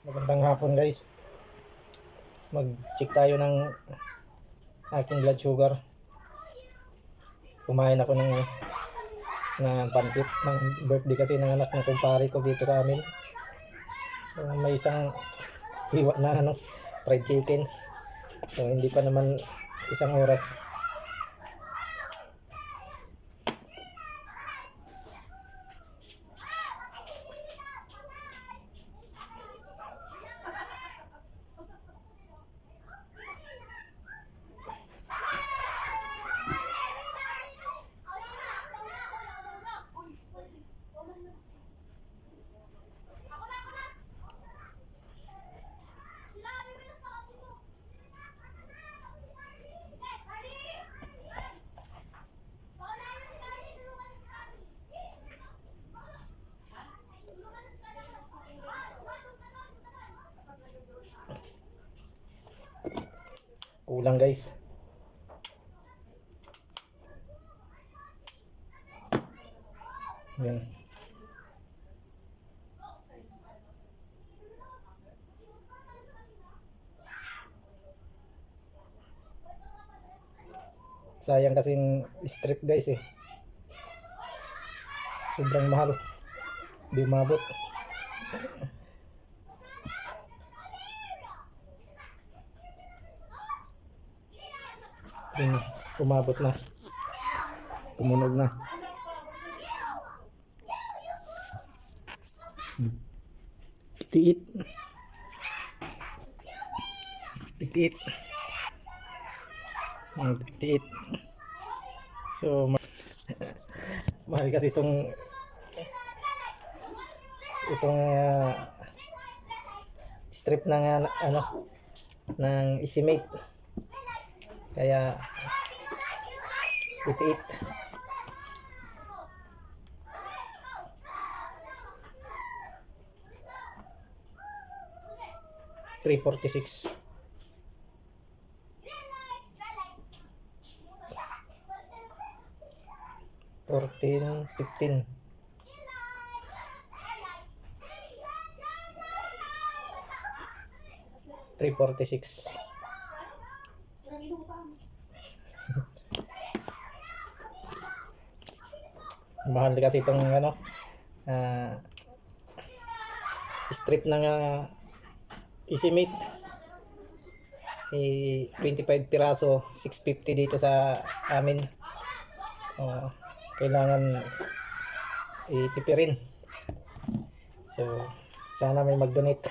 Magandang hapon guys. Mag-check tayo ng aking blood sugar. Kumain ako ng pansit ng birthday kasi ng anak ng kumpare ko dito sa amin. So may isang hiwa na fried chicken. So hindi pa naman isang oras. Kulang guys. Yan. Sayang kasing strip guys eh. Sobrang mahal. Di umabot. Umabot na. Tumunog na. Itiit. Itiit. Itiit. So mahal kasi itong strip ng ng Easy-Mate. Kaya itiit. $3.46. 14.15. $3.46. Mahal kasi itong strip ng Easy-Mate. 25 piraso, 650 dito sa amin. Kailangan itipirin. So sana may mag-donate.